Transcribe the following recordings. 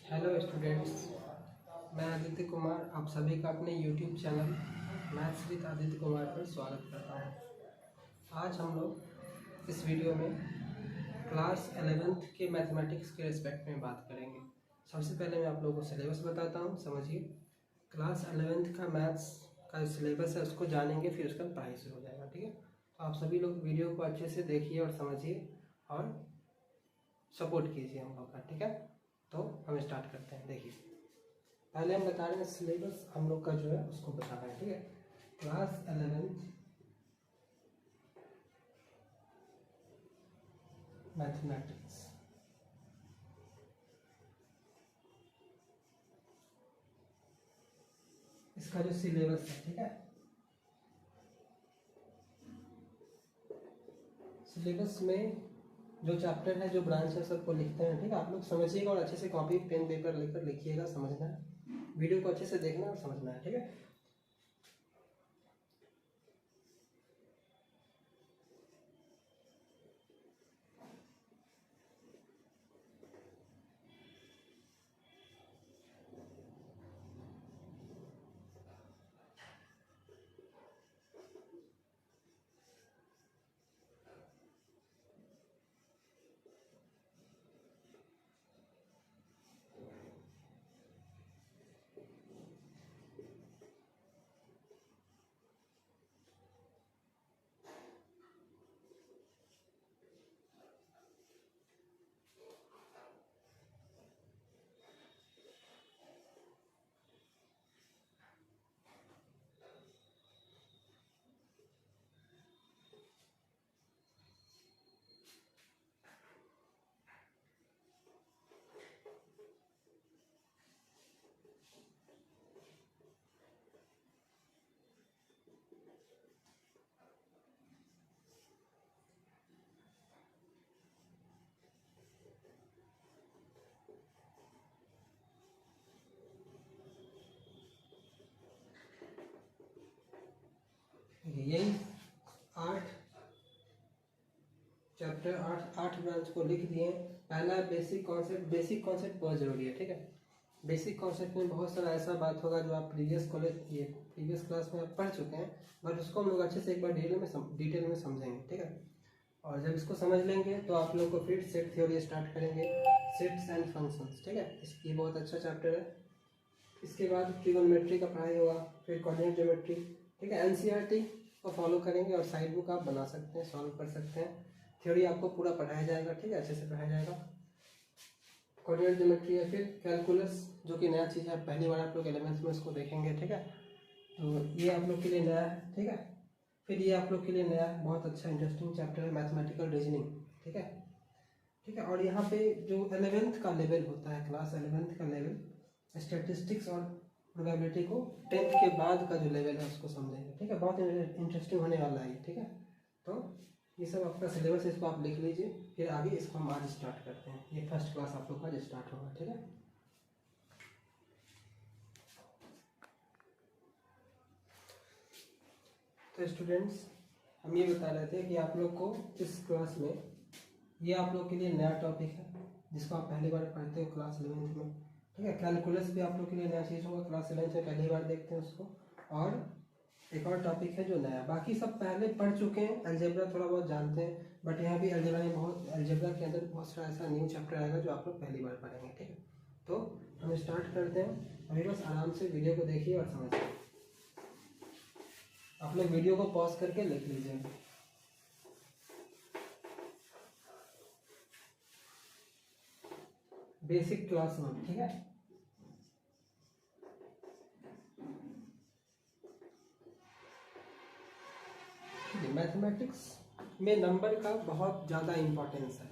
Hello students, मैं आदित्य कुमार आप सभी का अपने YouTube channel maths with Aditya Kumar पर स्वागत करता हूँ। आज हम लोग इस वीडियो में क्लास 11th के मैथमेटिक्स के रिस्पेक्ट में बात करेंगे। सबसे पहले मैं आप लोगों को सिलेबस बताता हूँ, समझिए। क्लास 11th का मैथ्स का जो सिलेबस है उसको जानेंगे, फिर उसका पढ़ाई शुरू हो जाएगा, ठीक है। तो आप सभी लोग वीडियो को अच्छे से देखिए और समझिए और सपोर्ट कीजिए हम लोग का, ठीक है। तो हम स्टार्ट करते हैं। देखिए, पहले हम बता रहे हैं सिलेबस हम लोग का जो है उसको बता रहे हैं, ठीक है। क्लास 11th मैथमेटिक्स, इसका जो सिलेबस है, ठीक है। सिलेबस में जो चैप्टर है, जो ब्रांच है, सबको लिखते हैं, ठीक है। आप लोग समझिएगा और अच्छे से कॉपी पेन पेपर लेकर लिखिएगा, समझना है। वीडियो को अच्छे से देखना और समझना है, ठीक है। यही 8 चैप्टर 8 ब्रांच को लिख दिए। पहला बेसिक कॉन्सेप्ट बहुत ज़रूरी है, ठीक है। बेसिक कॉन्सेप्ट में बहुत सारा ऐसा बात होगा जो आप प्रीवियस क्लास में आप पढ़ चुके हैं, बट उसको हम लोग अच्छे से एक बार डिटेल में समझेंगे, ठीक है। और जब इसको समझ लेंगे तो आप लोग को फिर सेट थ्योरी स्टार्ट करेंगे, सेट्स एंड फंक्शंस, ठीक है। ये बहुत अच्छा चैप्टर है। इसके बाद ट्रिगोनोमेट्री का पढ़ाई होगा, फिर कोऑर्डिनेट ज्योमेट्री, ठीक है। एनसीईआरटी को फॉलो करेंगे और साइड बुक आप बना सकते हैं, सॉल्व कर सकते हैं। थ्योरी आपको पूरा पढ़ाया जाएगा, ठीक है, अच्छे से पढ़ाया जाएगा। कोऑर्डिनेट ज्योमेट्री है, फिर कैलकुलस, जो कि नया चीज़ है, पहली बार आप लोग 11th में इसको देखेंगे, ठीक है। तो ये आप लोग के लिए नया है, ठीक है। फिर ये आप लोग के लिए नया है, बहुत अच्छा इंटरेस्टिंग चैप्टर है, मैथमेटिकल रीजनिंग, ठीक है, ठीक है। और यहाँ पे जो 11th का लेवल होता है, क्लास 11th का लेवल, स्टैटिस्टिक्स और प्रोबेबिलिटी को 10th के बाद का जो लेवल है उसको समझेंगे, ठीक है। बहुत इंटरेस्टिंग होने वाला है, ठीक है। तो ये सब आपका सिलेबस है, इसको आप लिख लीजिए, फिर आगे इसको हम आज स्टार्ट करते हैं। ये फर्स्ट क्लास आप लोग का आज स्टार्ट होगा, ठीक है। तो स्टूडेंट्स, हम ये बता रहे थे कि आप लोग को इस क्लास में ये आप लोग के लिए नया टॉपिक है, जिसको आप पहली बार पढ़ते हो क्लास 11th में, ठीक है। कैलकुलस भी आप लोग के लिए नया चीज़ होगा, क्लास 11th में पहली बार देखते हैं उसको। और एक और टॉपिक है जो नया, बाकी सब पहले पढ़ चुके हैं, अलजेब्रा थोड़ा बहुत जानते हैं, बट यहाँ भी अलजेब्रा के अंदर बहुत सारा ऐसा न्यू चैप्टर आएगा जो आप लोग पहली बार पढ़ेंगे, ठीक है। तो हम स्टार्ट करते हैं। अभी बस आराम से वीडियो को देखिए और समझिए। आप लोग वीडियो को पॉज करके लिख लीजिएगा। बेसिक क्लास 1, ठीक है। मैथमेटिक्स में नंबर का बहुत ज़्यादा इम्पोर्टेंस है।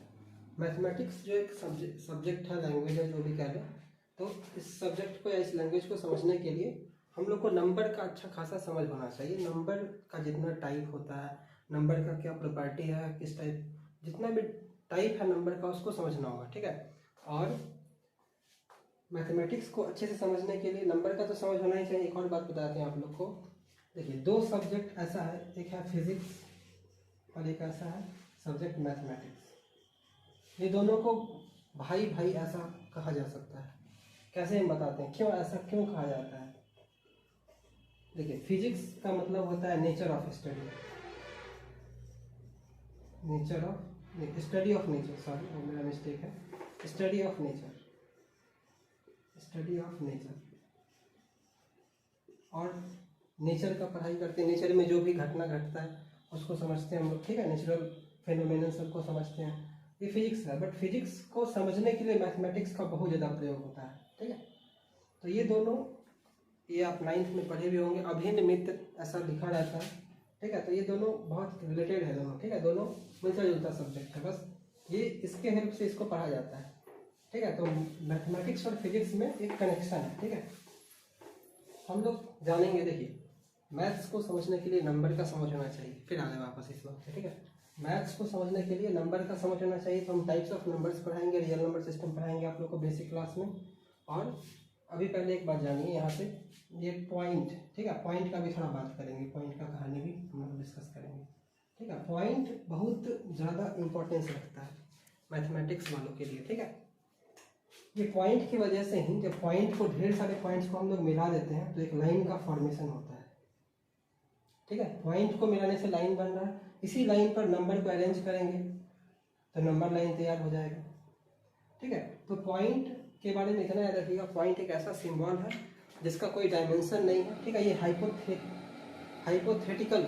मैथमेटिक्स जो एक सब्जेक्ट है, लैंग्वेज है, जो भी कह लें, तो इस सब्जेक्ट को या इस लैंग्वेज को समझने के लिए हम लोग को नंबर का अच्छा खासा समझ होना चाहिए। नंबर का जितना टाइप होता है, नंबर का क्या प्रॉपर्टी है, किस टाइप, जितना भी टाइप है नंबर का, उसको समझना होगा, ठीक है। और मैथमेटिक्स को अच्छे से समझने के लिए नंबर का तो समझ होना ही चाहिए। एक और बात बताते हैं आप लोग को। देखिए, दो सब्जेक्ट ऐसा है, एक है फिजिक्स और एक ऐसा है सब्जेक्ट मैथमेटिक्स। ये दोनों को भाई भाई ऐसा कहा जा सकता है। कैसे हम बताते हैं, क्यों ऐसा क्यों कहा जाता है? देखिए, फिजिक्स का मतलब होता है nature of study, nature of study of nature, sorry वो मेरा मिस्टेक है, study of nature, study of nature. और नेचर का पढ़ाई करते हैं, नेचर में जो भी घटना घटता है उसको समझते हैं हम लोग, ठीक है, नेचुरल फेनोमेनन सबको समझते हैं, ये फिजिक्स है। बट फिजिक्स को समझने के लिए मैथमेटिक्स का बहुत ज़्यादा प्रयोग होता है, ठीक है। तो ये दोनों, ये आप 9th में पढ़े भी होंगे, अभिन्न मित्र ऐसा लिखा रहता है, ठीक है। तो ये दोनों बहुत रिलेटेड है दोनों, ठीक है, दोनों मिलता जुलता सब्जेक्ट है, बस ये इसके हेल्प से इसको पढ़ा जाता है, ठीक है। तो मैथमेटिक्स और फिजिक्स में एक कनेक्शन है, ठीक है। हम लोग जानेंगे, देखिए मैथ्स को समझने के लिए नंबर का समझ होना चाहिए, फिर आगे वापस इस बात पे, ठीक है। मैथ्स को समझने के लिए नंबर का समझ होना चाहिए, तो हम टाइप्स ऑफ नंबर्स पढ़ाएंगे, रियल नंबर सिस्टम पढ़ाएंगे आप लोग को बेसिक क्लास में। और अभी पहले एक बात जानिए यहाँ पे, ये पॉइंट, ठीक है, पॉइंट का भी थोड़ा बात करेंगे, पॉइंट का कहानी भी हम लोग डिस्कस करेंगे, ठीक है। पॉइंट बहुत ज़्यादा इंपॉर्टेंस रखता है मैथमेटिक्स वालों के लिए, ठीक है। ये पॉइंट की वजह से ही, जब पॉइंट को, ढेर सारे पॉइंट्स को हम लोग मिला देते हैं तो एक लाइन का फॉर्मेशन होता है, ठीक है। पॉइंट को मिलाने से लाइन बन रहा है, इसी लाइन पर नंबर को अरेंज करेंगे तो नंबर लाइन तैयार हो जाएगा, ठीक है। तो पॉइंट के बारे में इतना याद रखिएगा, पॉइंट एक ऐसा सिंबल है जिसका कोई डायमेंशन नहीं है, ठीक है। ये हाइपोथेटिकल,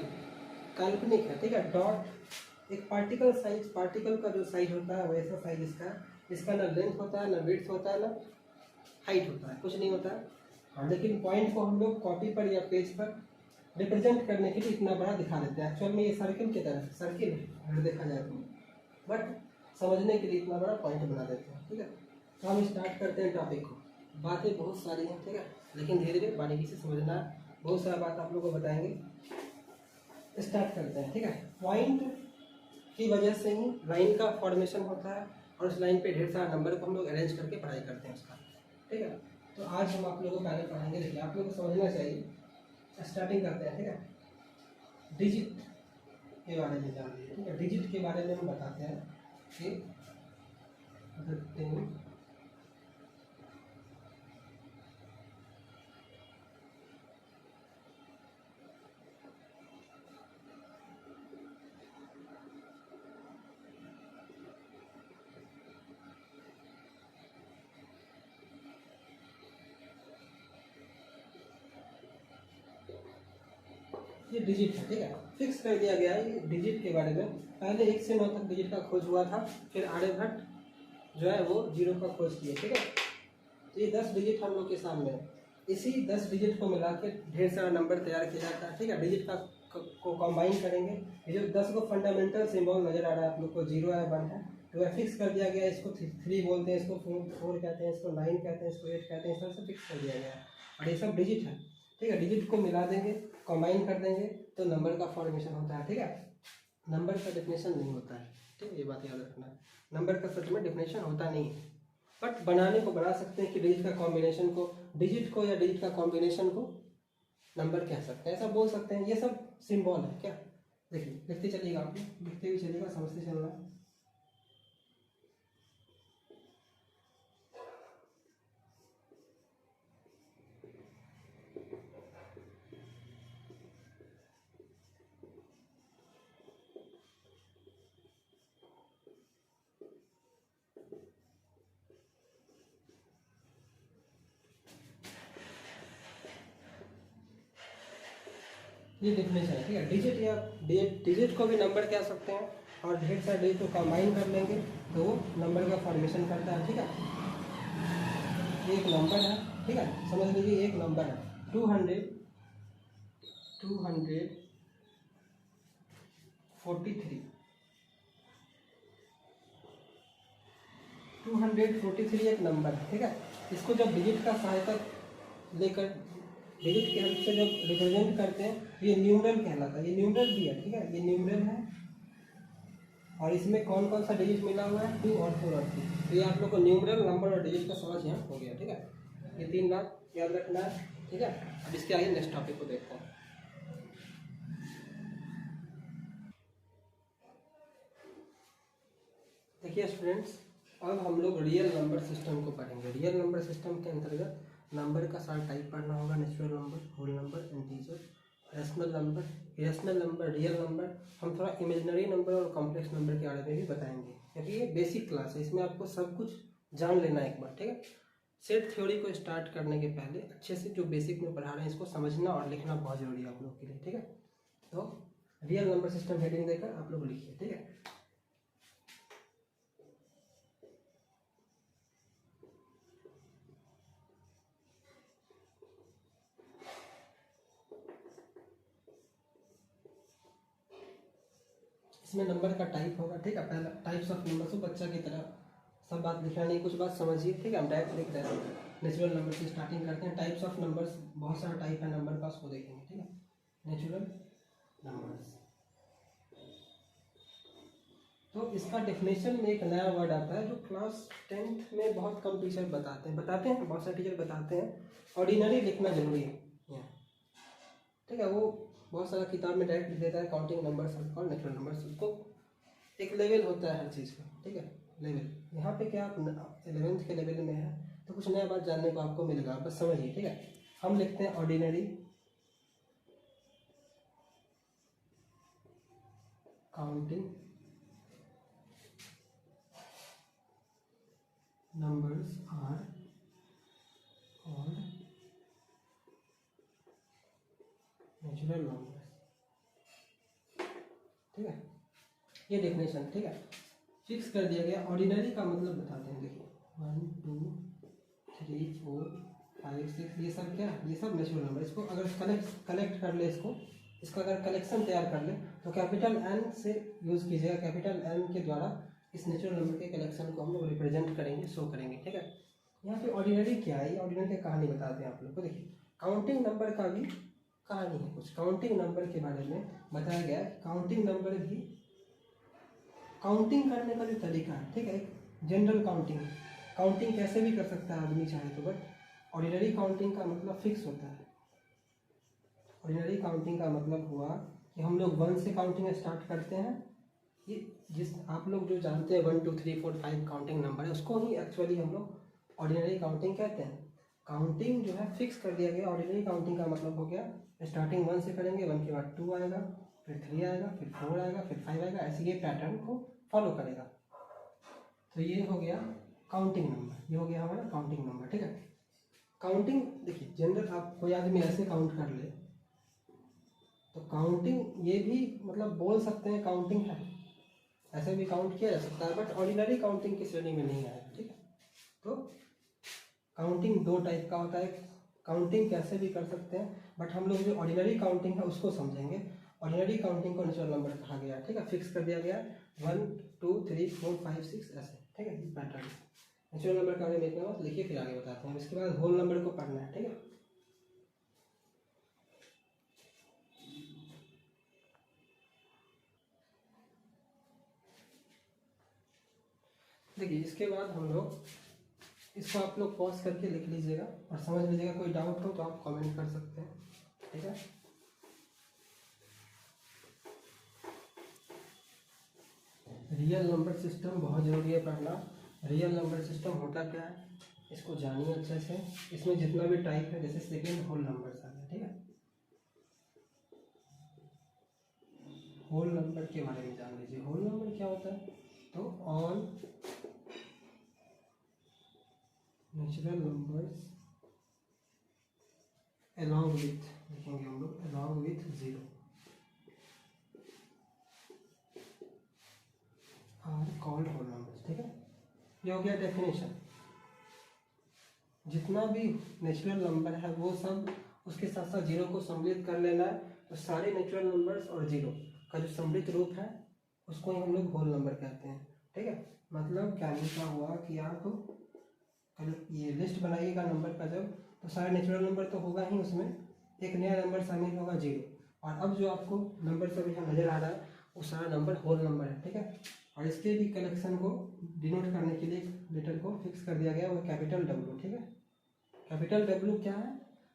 काल्पनिक है, ठीक है। डॉट एक पार्टिकल साइज, पार्टिकल का जो साइज होता है वैसा साइज इसका है, इसका ना लेंथ होता है, ना विड्थ होता है, ना हाइट होता है, कुछ नहीं होता है। हाँ, लेकिन पॉइंट को हम लोग कॉपी पर या पेज पर रिप्रेजेंट करने के लिए इतना बड़ा दिखा देते हैं। एक्चुअल में ये सर्किल की तरह, सर्किल है अगर देखा जाए तो, बट समझने के लिए इतना बड़ा पॉइंट बना देते हैं, ठीक है। तो हम स्टार्ट करते हैं टॉपिक को। बातें बहुत सारी हैं, ठीक है, लेकिन धीरे धीरे बारीकी से समझना है, बहुत सारा बात आप लोगों को बताएंगे। स्टार्ट करते हैं, ठीक है। पॉइंट की वजह से ही लाइन का फॉर्मेशन होता है और उस लाइन पे ढेर सारा नंबर को हम लोग अरेंज करके पढ़ाई करते हैं उसका, ठीक है। तो आज हम आप लोगों को पहले पढ़ाएंगे, देखिए आप लोगों को समझना चाहिए, स्टार्टिंग करते हैं, ठीक है। डिजिट के बारे में जानते हैं, ठीक है। डिजिट के बारे में हम बताते हैं कि ये डिजिट है, ठीक है, फिक्स कर दिया गया है ये डिजिट के बारे में। पहले 1 से 9 तक डिजिट का खोज हुआ था, फिर आर्यभट्ट जो है वो 0 का खोज किए, ठीक है। तो ये 10 डिजिट हम लोग के सामने है, इसी 10 डिजिट को मिला के ढेर सारा नंबर तैयार किया जाता है, ठीक है। डिजिट का को कंबाइन करेंगे, ये जो 10 को फंडामेंटल सिंबल नजर आ रहा है आप लोग को, 0 है, 1 है, तो वह फिक्स कर दिया गया है। इसको 3 बोलते हैं, इसको 4 कहते हैं, इसको 9 कहते हैं, इसको 8 कहते हैं, इस तरह से फिक्स कर दिया गया है। और ये सब डिजिट है, ठीक है। डिजिट को मिला देंगे, कंबाइन कर देंगे तो नंबर का फॉर्मेशन होता है, ठीक है। नंबर का डेफिनेशन नहीं होता है, ठीक है, ये बात याद रखना है। नंबर का सच में डेफिनेशन होता नहीं है, बट बनाने को बना सकते हैं कि डिजिट का कॉम्बिनेशन को, डिजिट को या डिजिट का कॉम्बिनेशन को नंबर कह सकते हैं, ऐसा बोल सकते हैं। ये सब सिंबल है क्या, देखिए लिखते चलिएगा, आप लिखते भी चलिएगा, समझते चलना है। ये डेफिनेशन है, ठीक है। डिजिट या डिजिट को भी नंबर कह सकते हैं, और ढेर सारे डिजिट को कंबाइन कर लेंगे तो वो नंबर का फॉर्मेशन करता है, ठीक है। एक नंबर है, ठीक है, समझ लीजिए एक नंबर है 243 243 एक नंबर है, ठीक है। इसको जब डिजिट का सहायता लेकर, डिजिट के हेल्प से जब रिप्रेजेंट करते हैं, ये न्यूमरल कहलाता है, ये न्यूमरल भी है, ठीक है, ये न्यूमरल है। और इसमें कौन कौन सा डिजिट मिला हुआ है, 2 और 4 और 3। तो ये आप लोग को न्यूमरल, नंबर और डिजिट का समझ यहाँ हो गया, ठीक है। ये 3 बात याद रखना है, ठीक है। अब इसके आगे नेक्स्ट टॉपिक को देखते हैं। देखिए स्टूडेंट्स, अब हम लोग रियल नंबर सिस्टम को पढ़ेंगे। रियल नंबर सिस्टम के अंतर्गत नंबर का सारा टाइप पढ़ना होगा, natural number, whole number, integer, rational number, irrational number, real number. हम थोड़ा इमेजिनरी नंबर और कॉम्प्लेक्स नंबर के बारे में भी बताएंगे, क्योंकि ये बेसिक क्लास है, इसमें आपको सब कुछ जान लेना है एक बार, ठीक है। सेट थ्योरी को स्टार्ट करने के पहले अच्छे से जो बेसिक में पढ़ा रहे हैं इसको समझना और लिखना बहुत जरूरी है आप लोग के लिए, ठीक है। तो रियल नंबर सिस्टम हेडिंग देकर आप लोग लिखिए, ठीक है। इसमें नंबर का टाइप होगा, ठीक है। पहला टाइप्स ऑफ नंबर, तो बच्चा की तरह सब बात लिखना नहीं, कुछ बात समझिए, ठीक है। हम डायरेक्ट लिख रहे हैं, नेचुरल नंबर से स्टार्टिंग करते हैं। टाइप्स ऑफ नंबर्स, बहुत सारा टाइप है नंबर का, उसको देखेंगे, ठीक है। नेचुरल नंबर्स, तो इसका डेफिनेशन में एक नया वर्ड आता है जो क्लास 10th में बहुत कम टीचर बताते हैं बहुत सारे टीचर बताते हैं। ऑर्डिनरी लिखना जरूरी है यहाँ, ठीक है। वो बहुत सारा किताब में डायरेक्ट लिख देता है काउंटिंग नंबर्स और नेचुरल नंबर्स, उसको एक लेवल होता है हर चीज़ का, ठीक है, लेवल। यहाँ पे क्या आप 11th के लेवल में है तो कुछ नया बात जानने को आपको मिलेगा, बस समझिए, ठीक है। हम लिखते हैं ऑर्डिनरी काउंटिंग नंबर्स आर और नेचुरल नंबर्स, ठीक है। ये डेफिनेशन, ठीक है, फिक्स कर दिया गया। ऑर्डिनरी का मतलब बताते हैं, देखिए 1 2 3 4 5 6, ये सब क्या है, ये सब नेचुरल नंबर। इसको अगर कलेक्ट कर ले, इसका अगर कलेक्शन तैयार कर ले तो कैपिटल एन से यूज़ कीजिएगा। कैपिटल एन के द्वारा इस नेचुरल नंबर के कलेक्शन को हम लोग रिप्रेजेंट करेंगे, शो करेंगे, ठीक है। यहाँ पे ऑर्डिनरी क्या है, ये ऑर्डिनरी की कहानी बताते हैं आप लोग को। देखिए काउंटिंग नंबर का भी कहानी है कुछ, काउंटिंग नंबर के बारे में बताया गया है। काउंटिंग नंबर भी काउंटिंग करने का जो तरीका है, ठीक है, जनरल काउंटिंग कैसे भी कर सकता है आदमी चाहे तो, बट ऑर्डिनरी काउंटिंग का मतलब फिक्स होता है। ऑर्डिनरी काउंटिंग का मतलब हुआ कि हम लोग 1 से काउंटिंग स्टार्ट करते हैं। ये जिस आप लोग जो जानते हैं 1 2 3 4 5 काउंटिंग नंबर है, उसको ही एक्चुअली हम लोग ऑर्डिनरी काउंटिंग कहते हैं। काउंटिंग जो है फिक्स कर दिया गया। ऑर्डिनरी काउंटिंग का मतलब हो गया स्टार्टिंग 1 से करेंगे, 1 के बाद 2 आएगा, फिर 3 आएगा, फिर 4 आएगा, फिर 5 आएगा, ऐसे ये पैटर्न को फॉलो करेगा। तो ये हो गया काउंटिंग नंबर, ये हो गया हमारा काउंटिंग नंबर, ठीक है। काउंटिंग देखिए जनरल, आप कोई आदमी ऐसे काउंट कर ले तो काउंटिंग ये भी मतलब बोल सकते हैं काउंटिंग है, ऐसे भी काउंट किया जा सकता है, बट ऑर्डिनरी काउंटिंग की श्रेणी में नहीं आएगा, ठीक है। तो काउंटिंग 2 टाइप का होता है, काउंटिंग कैसे भी कर सकते हैं, बट हम लोग जो ऑर्डिनरी काउंटिंग है उसको समझेंगे। ऑर्डिनरी काउंटिंग को नेचुरल नंबर कहा गया, ठीक है, फिक्स कर दिया गया 1 2 3 4 5 6 ऐसे, ठीक है, पैटर्न। नेचुरल नंबर का देखना हो तो लिखिए, फिर आगे बताते हैं। इसके बाद होल नंबर को पढ़ना है, ठीक है। देखिए इसके बाद हम लोग इसको आप लोग पॉज करके लिख लीजिएगा और समझ लीजिएगा। कोई डाउट हो तो आप कमेंट कर सकते हैं, ठीक है। रियल नंबर सिस्टम बहुत ज़रूरी है पढ़ना। रियल नंबर सिस्टम होता क्या है इसको जानिए अच्छे से। इसमें जितना भी टाइप है, जैसे सेकेंड होल नंबर आ गया, ठीक है। होल नंबर के बारे में जान लीजिए। होल नंबर क्या होता है, तो all natural numbers along with, लिखेंगे हम लोग along with 0 are called whole numbers, ठीक है। ये हो गया डेफिनेशन। जितना भी नेचुरल नंबर है वो सब उसके साथ साथ 0 को सम्मिलित कर लेना है। तो सारे नेचुरल नंबर्स और 0 का जो सम्मिलित रूप है उसको ही हम लोग होल नंबर कहते हैं, ठीक है। मतलब क्या लिखा हुआ कि आप ये लिस्ट बनाइएगा नंबर का जब, तो सारे नेचुरल नंबर तो होगा ही, उसमें एक नया नंबर शामिल होगा 0। और अब जो आपको नंबर सब यहाँ नजर आ रहा है वो सारा नंबर होल नंबर है, ठीक है। और इसके भी कलेक्शन को डिनोट करने के लिए एक लेटर को फिक्स कर दिया गया, वो कैपिटल W, ठीक है। कैपिटल W क्या है,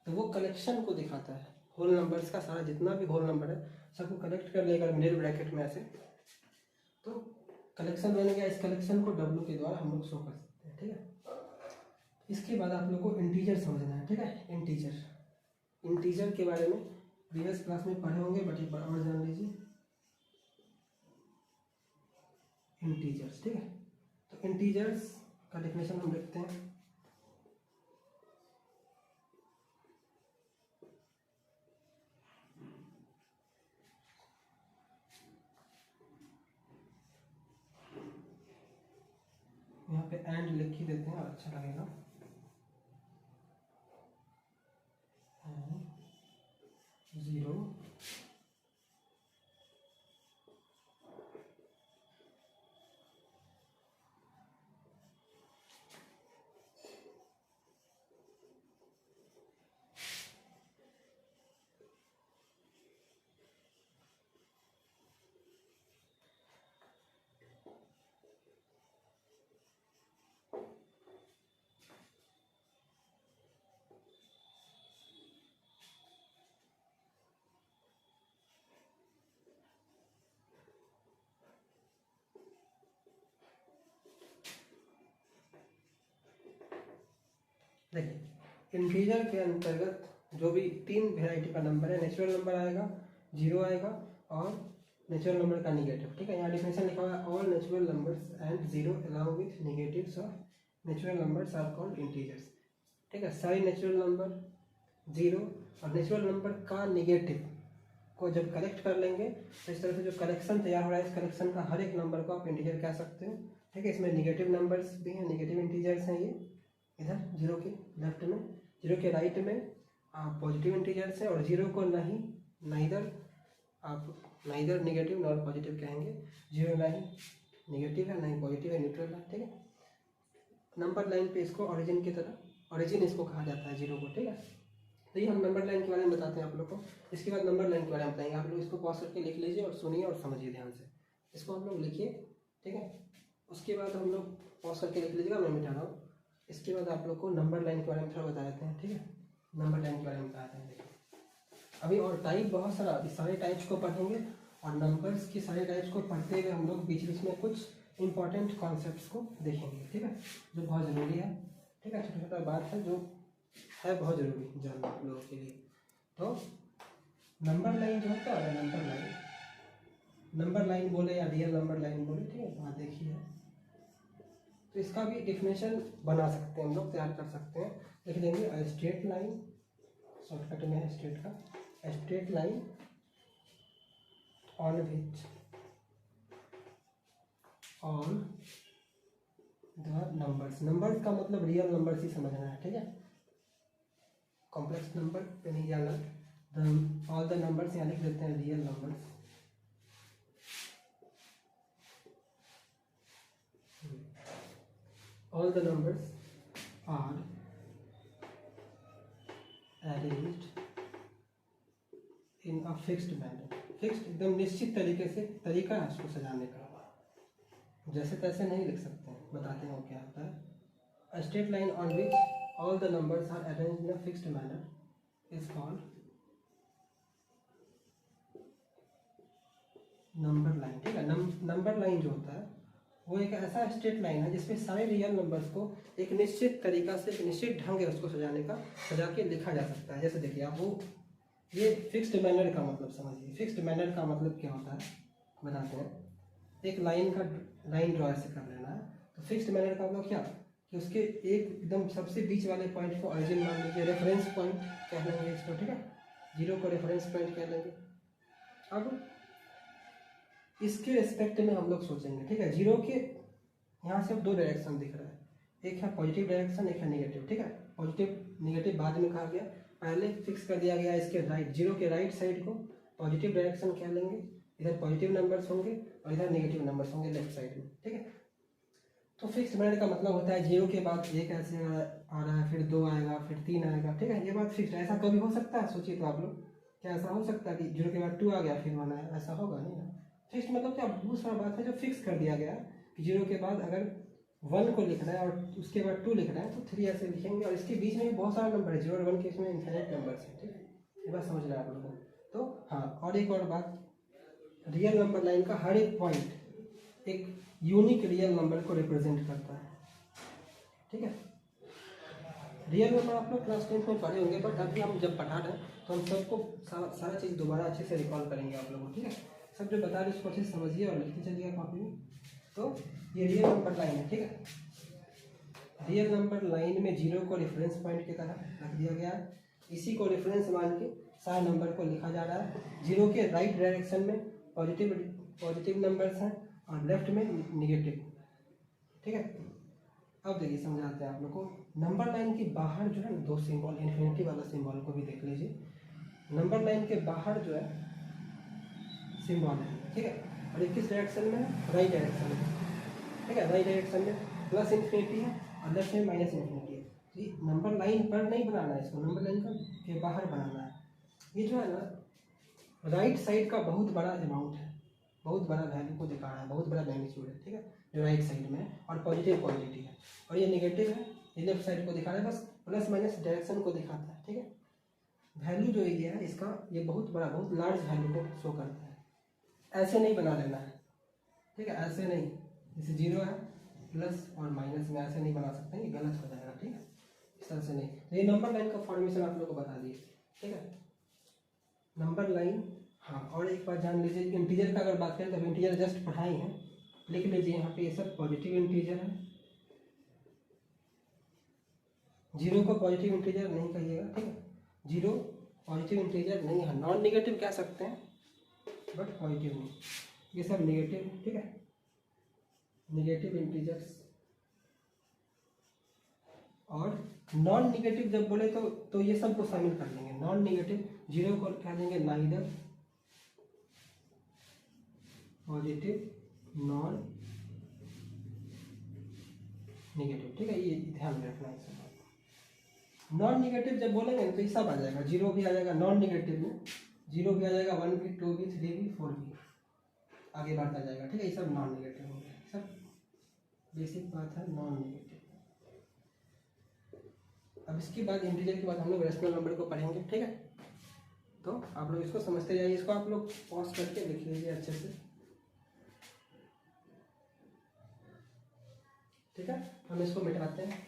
तो वो कलेक्शन को दिखाता है। होल नंबर्स का सारा जितना भी होल नंबर है सबको कलेक्ट कर लेगा मिडिल ब्रैकेट में ऐसे, तो कलेक्शन बन गया, इस कलेक्शन को W के द्वारा हम लोग शो कर सकते हैं, ठीक है। इसके बाद आप लोग को इंटीजर समझना है, ठीक है। इंटीजर के बारे में प्रीवियस क्लास में पढ़े होंगे, बट एक बार और जान लीजिए। इंटीजर्स, ठीक है। तो इंटीजर्स का डेफिनेशन हम देखते हैं। यहाँ पे एंड लिख ही देते हैं और अच्छा लगेगा। जीरो देखिए, इंटीजर के अंतर्गत जो भी 3 वेराइटी का नंबर है, नेचुरल नंबर आएगा, जीरो आएगा और नेचुरल नंबर का निगेटिव, ठीक है। यहाँ डिफिनेशन लिखा हुआ है, all natural numbers and zero along with negatives of natural numbers are called integers, ठीक है। सारे नेचुरल नंबर, जीरो और नेचुरल नंबर का निगेटिव को जब कलेक्ट कर लेंगे तो इस तरह से जो कलेक्शन तैयार हो रहा है, इस कलेक्शन का हर एक नंबर को आप इंटीजर कह सकते हो, ठीक है। इसमें निगेटिव नंबर्स भी हैं, निगेटिव इंटीजर्स हैं ये इधर जीरो के लेफ्ट में, जीरो के राइट में पॉजिटिव इंटीजर्स है, और जीरो को नाइदर निगेटिव नॉर पॉजिटिव कहेंगे। जीरो नहीं निगेटिव है, नहीं पॉजिटिव है, न्यूट्रल है, ठीक है। नंबर लाइन पे इसको ओरिजिन की तरह, ओरिजिन इसको कहा जाता है जीरो को, ठीक है। तो ये हम नंबर लाइन के बारे में बताते हैं आप लोग को। इसके बाद नंबर लाइन के बारे में बताएंगे। आप लोग इसको पॉज करके लिख लीजिए और सुनिए और समझिए ध्यान से। इसको आप लोग लिखिए, ठीक है। उसके बाद हम लोग पॉज करके लिख लीजिएगा, मैं मिटा रहा हूँ। इसके बाद आप लोग को नंबर लाइन के बारे में थोड़ा बता देते हैं, ठीक है। नंबर लाइन के बारे में बताते हैं। देखिए, अभी और टाइप बहुत सारा, अभी सारे टाइप्स को पढ़ेंगे और नंबर्स की सारे टाइप्स को पढ़ते हुए हम लोग बीच बीच में कुछ इंपॉर्टेंट कॉन्सेप्ट्स को देखेंगे, ठीक है, जो बहुत ज़रूरी है, ठीक है। छोटा छोटा बात है जो है बहुत ज़रूरी जानना आप लोगों के लिए। तो नंबर लाइन जो होता है, नंबर लाइन बोले या रियल नंबर लाइन बोले, ठीक है। वहाँ देखिए, तो इसका भी डिफिनेशन बना सकते हैं हम लोग, तैयार कर सकते हैं। लिख देंगे स्ट्रेट लाइन, शॉर्टकट में है स्ट्रेट का, straight line on which all the numbers का मतलब रियल नंबर्स ही समझना है, ठीक है। कॉम्प्लेक्स नंबर पे नहीं जाना। ऑल द नंबर्स यहाँ लिख देते हैं real numbers. All the numbers are arranged in a fixed manner. Fixed एकदम निश्चित तरीके से, तरीका है उसको सजाने का, जैसे तैसे नहीं लिख सकते हैं। बताते हैं वो क्या होता है। A straight line on which all the numbers are arranged in a fixed manner is called number line, ठीक है। नंबर लाइन जो होता है वो एक ऐसा स्ट्रेट लाइन है जिसमें सारे रियल नंबर्स को एक निश्चित तरीका से, एक निश्चित ढंग है उसको सजा के लिखा जा सकता है। जैसे देखिए आप, वो ये फिक्स्ड मैनर का मतलब समझिए। फिक्स्ड मैनर का मतलब क्या होता है बताते हैं। एक लाइन ड्रॉ ऐसे कर लेना है, तो फिक्स्ड मैनर का मतलब क्या कि उसके एकदम सबसे बीच वाले पॉइंट को ओरिजिन मान लीजिए, रेफरेंस पॉइंट कह लेंगे इसको, ठीक है। जीरो को रेफरेंस पॉइंट कह लेंगे। अब इसके रिस्पेक्ट में हम लोग सोचेंगे, ठीक है। जीरो के यहाँ से अब 2 डायरेक्शन दिख रहा है, एक है पॉजिटिव डायरेक्शन, एक है नेगेटिव, ठीक है। पॉजिटिव निगेटिव बाद में कहा गया, पहले फिक्स कर दिया गया इसके राइट, जीरो के राइट साइड को पॉजिटिव डायरेक्शन कह लेंगे। इधर पॉजिटिव नंबर्स होंगे और इधर नेगेटिव नंबर्स होंगे लेफ्ट साइड में, ठीक है। तो फिक्स्ड मैनर का मतलब होता है जीरो के बाद एक ऐसे आ रहा है, फिर 2 आएगा, फिर 3 आएगा, ठीक है। ये बात फिक्स्ड है। ऐसा कभी हो सकता है? सोचिए तो आप लोग, क्या ऐसा हो सकता है कि जीरो के बाद 2 आ गया फिर 1 आया? ऐसा होगा नहीं ना। फिक्स्ड मतलब क्या, दूसरा बात है जो फिक्स कर दिया गया कि जीरो के बाद अगर 1 को लिखना है और उसके बाद 2 लिखना है तो 3 ऐसे लिखेंगे, और इसके बीच में भी बहुत सारा नंबर है, 0 और 1 के इसमें इन्फिनिट नंबर्स हैं, ठीक है। ये बात समझ रहे हैं आप लोगों को। तो हाँ, और एक और बात, रियल नंबर लाइन का हर एक पॉइंट एक यूनिक रियल नंबर को रिप्रेजेंट करता है, ठीक है। रियल नंबर आप लोग क्लास 10 में पढ़े होंगे, बट अभी हम जब पढ़ा रहे हैं तो हम सबको सारा चीज़ दोबारा अच्छे से रिकॉल करेंगे आप लोगों को, ठीक है। सब जो बता रहे उसको अच्छे से समझिए और लिखते चलिए कॉपी में। तो ये रियल नंबर लाइन है, ठीक है। रियल नंबर लाइन में 0 को रेफरेंस पॉइंट की तरह रख दिया गया है। इसी को रेफरेंस मान के सारे नंबर को लिखा जा रहा है। 0 के राइट डायरेक्शन में पॉजिटिव नंबर्स हैं और लेफ्ट में निगेटिव, ठीक है। अब देखिए समझाते हैं आप लोग को। नंबर लाइन के बाहर जो है ना 2 सिंबल, इन्फिनिटी वाला सिंबल को भी देख लीजिए। नंबर लाइन के बाहर जो है सिंबल है, ठीक है। और ये किस डायरेक्शन में है? राइट डायरेक्शन में, ठीक है। राइट डायरेक्शन में प्लस इन्फिनिटी है और लेफ्ट में माइनस इन्फिनिटी है। तो ये नंबर लाइन पर नहीं बनाना है, इसको नंबर लाइन के बाहर बनाना है। ये जो है ना राइट साइड का बहुत बड़ा अमाउंट है, बहुत बड़ा वैल्यू को दिखा रहा है, बहुत बड़ा मैग्नीट्यूड है, ठीक है, जो राइट साइड में है और पॉजिटिव क्वांटिटी है। और ये नेगेटिव है, ये लेफ्ट साइड को दिखा रहा है, बस प्लस माइनस डायरेक्शन को दिखाता है, ठीक है। वैल्यू जो ये है इसका, ये बहुत बड़ा, बहुत लार्ज वैल्यू को शो करता है। ऐसे नहीं बना लेना है, ठीक है, ऐसे नहीं। जैसे 0 है प्लस और माइनस में ऐसे नहीं बना सकते, ये गलत हो जाएगा, ठीक है। इस तरह से नहीं। तो ये नंबर लाइन का फॉर्मेशन आप लोग को बता दिए, ठीक है। नंबर लाइन, हाँ। और एक बात जान लीजिए, इंटीजर का अगर बात करें तो इंटीजर जस्ट पढ़ाई है, लिख लीजिए यहाँ पे ये सब पॉजिटिव इंटीजर है। 0 को पॉजिटिव इंटीजर नहीं कहिएगा, ठीक है। 0 पॉजिटिव इंटीजर नहीं है, नॉन निगेटिव कह सकते हैं बट पॉजिटिव नहीं। ये सब निगेटिव, ठीक है, निगेटिव इंटीजर्स। और नॉन निगेटिव जब बोले तो ये सब को शामिल कर लेंगे। नॉन निगेटिव 0 को कह देंगे नाइदर पॉजिटिव नॉन निगेटिव, ठीक है। ये ध्यान में रखना है। नॉन निगेटिव जब बोलेंगे तो ये सब आ जाएगा, 0 भी आ जाएगा नॉन निगेटिव में, 0 भी आ जाएगा, 1 भी, 2 भी, 3 भी, 4 भी आगे बढ़ता जाएगा, ठीक है। ये सब नॉन निगेटिव हो गया, सब बेसिक बात है नॉन निगेटिव। अब इसके बाद इंटीजर के बाद हम लोग रेशनल नंबर को पढ़ेंगे, ठीक है। तो आप लोग इसको समझते जाइए, इसको आप लोग पॉज करके लिख लीजिए अच्छे से, ठीक है। हम इसको मिटाते हैं।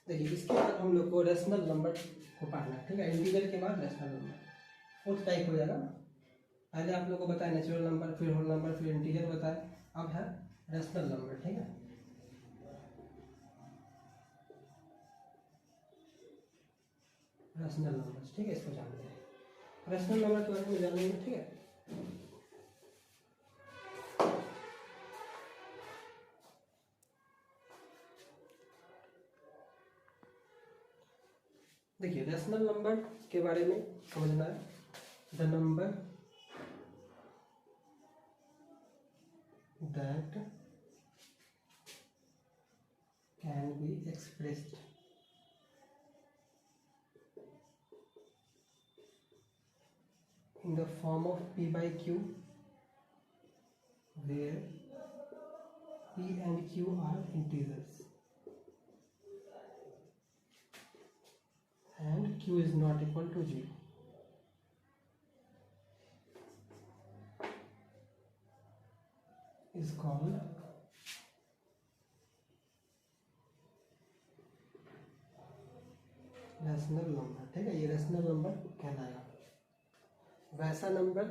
देखिए इसके बाद हम लोग को रेशनल नंबर को पढ़ना है, ठीक है। इंटीजर के बाद रेशनल नंबर 4th टाइप हो जाएगा। पहले आप लोग को बताया नेचुरल नंबर, फिर होल नंबर, फिर इंटीजर बताया, अब है रेशनल नंबर, ठीक है। रेशनल नंबर, ठीक है, इसको जानते हैं। रेशनल नंबर के बारे में जानेंगे, ठीक है। देखिए रेशनल नंबर के बारे में समझना है। The number that can be expressed in the form of p by q, where p and q are integers and q is not equal to 0, is called rational number, ठीक है। ये rational number कहलाएगा। वैसा number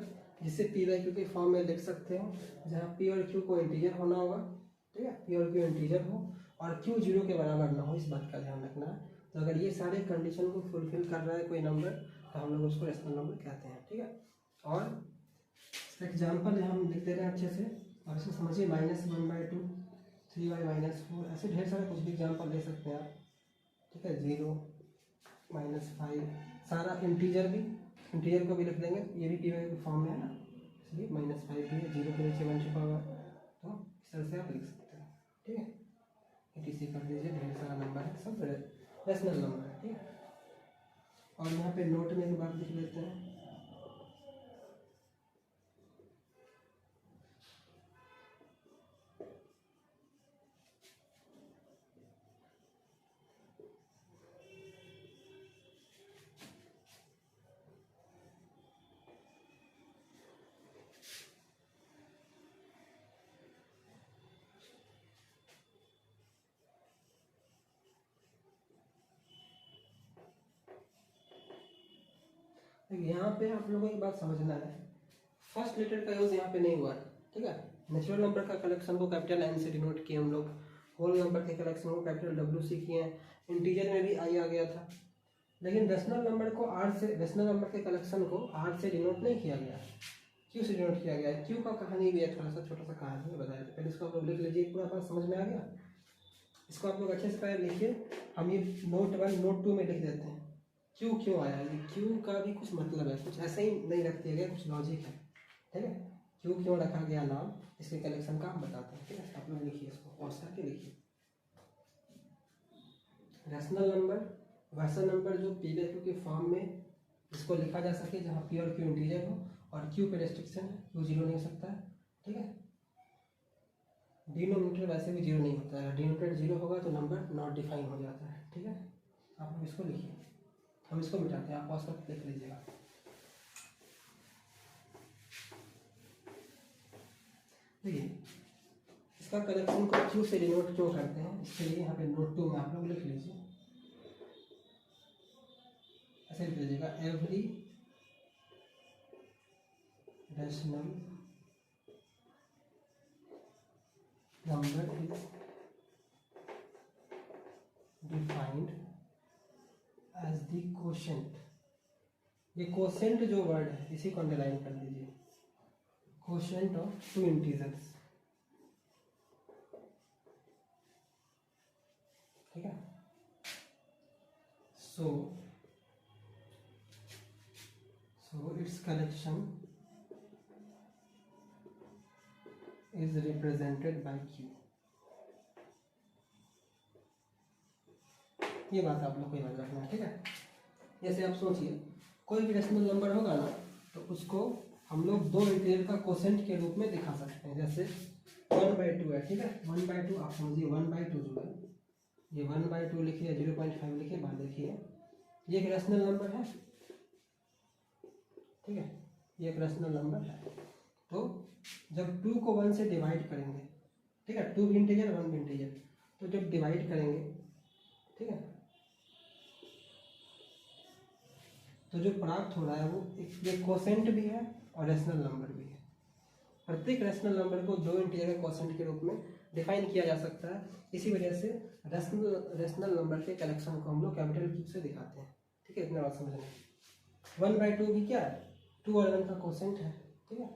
जिसे P by Q के form में लिख सकते हो, जहाँ पी और क्यू को इंटीजर होना होगा, ठीक है। पी और क्यू इंटीजर हो और क्यू 0 के बराबर ना हो, इस बात का ध्यान रखना है। तो अगर ये सारे कंडीशन को फुलफिल कर रहा है कोई नंबर तो हम लोग उसको रैशनल नंबर कहते हैं, ठीक है। और एग्जाम्पल हम लिख दे रहे हैं अच्छे से, और इसको समझिए। -1/2, 3y-4, ऐसे ढेर सारे कुछ भी एग्जाम्पल ले सकते हैं आप, ठीक है। 0, -5, सारा इंटीजर भी, इंटीजर को भी लिख देंगे। ये भी पी वाई फॉर्म में है ना, इसलिए -5 भी है, 0 के नीचे 1 छुपा हुआ है, तो इस तरह से आप लिख सकते हैं, ठीक है। etc कर दीजिए, ढेर सारा नंबर है, सब रैशनल नंबर है, ठीक है। और यहाँ पे नोट में एक बात लिख लेते हैं। तो यहाँ पे आप लोगों को एक बात समझना है, फर्स्ट लेटर का यूज यहाँ पे नहीं हुआ है, ठीक है। नेचुरल नंबर का कलेक्शन को कैपिटल एन से डिनोट किए हम लोग, होल नंबर के कलेक्शन को कैपिटल डब्ल्यू से किए हैं, इंटीजर में भी आई आ गया था। लेकिन रेशनल नंबर को आर से, रेशनल नंबर के कलेक्शन को आर से डिनोट नहीं किया गया, क्यू से डिनोट किया गया है। क्यू का कहानी भी है, थोड़ा सा छोटा सा कहानी है बताया, पहले इसको आप लोग लिख लीजिए, पूरा बात समझ में आ गया। इसको आप लोग अच्छे से पहले लिखिए, हम ये नोट 1 नोट 2 में लिख देते हैं क्यू क्यों आया। ये क्यू का भी कुछ मतलब है, कुछ ऐसे ही नहीं रख दिया गया, कुछ लॉजिक है, ठीक है। क्यू क्यों रखा गया नाम, इसके कलेक्शन का हम बताते हैं, ठीक है। आप लोग लिखिए, इसको पॉज करके लिखिए। रैशनल नंबर वैसा नंबर जो पी बाई क्यू के फॉर्म में इसको लिखा जा सके, जहाँ पी और क्यू इंटीजर हो और क्यू पे रेस्ट्रिक्शन है, क्यू जीरो नहीं हो सकता है, ठीक है। डिनोमिनेटर वैसे भी जीरो नहीं होता है, डिनोमिनेटर जीरो होगा तो नंबर नॉट डिफाइन हो जाता है, ठीक है। आप लोग इसको लिखिए, हम इसको मिटाते हैं, आप पॉज करके लिख लीजिएगा। देखिए इसका कलेक्शन को क्यू से डिनोट क्यों करते हैं, इसके लिए यहाँ पे नोट 2 में आप लोग लिख लीजिए, ऐसे लिख लीजिएगा, every rational number is defined as the quotient. ये कोशेंट जो वर्ड है इसी को अंडरलाइन कर दीजिए, कोशेंट ऑफ टू इंटीजर्स, ठीक है। So it's collection is represented by Q. ये बात आप लोग को याद रखना है, ठीक है। जैसे आप सोचिए कोई भी रेशनल नंबर होगा ना, तो उसको हम लोग दो इंटीजर का कोसेंट के रूप में दिखा सकते हैं। जैसे 1/2 है, ठीक है। 1/2 आप समझिए, 1/2 जो है ये 1/2 लिखिए, 0.5 लिखिए, बाद लिखिए, ये एक रेशनल नंबर है, ठीक है। ये एक रेशनल नंबर है। तो जब 2 को 1 से डिवाइड करेंगे, ठीक है, 2 भी इंटीजर 1 भी इंटीजर, तो जब डिवाइड करेंगे, ठीक है, तो जो प्राप्त हो रहा है वो एक कोसेंट भी है और रेशनल नंबर भी है। प्रत्येक रेशनल नंबर को दो इंटीजर के कोसेंट के रूप में डिफाइन किया जा सकता है। इसी वजह से रेशनल नंबर के कलेक्शन को हम लोग कैपिटल क्यू से दिखाते हैं, ठीक है। इतना बात समझ लें। 1/2 भी क्या है, 2 और 1 का कोसेंट है, ठीक है।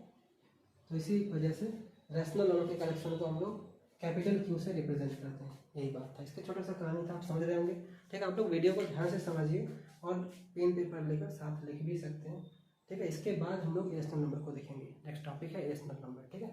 तो इसी वजह से रेशनल नंबर के कलेक्शन को हम लोग कैपिटल क्यू से रिप्रेजेंट करते हैं। यही बात था, इसका छोटा सा कहानी था, आप समझ रहे होंगे, ठीक है। आप लोग वीडियो को ध्यान से समझिए और पेन पेपर लेकर साथ लिख भी सकते हैं, ठीक है। इसके बाद हम लोग इरेशनल नंबर को देखेंगे, नेक्स्ट टॉपिक है इरेशनल नंबर, ठीक है।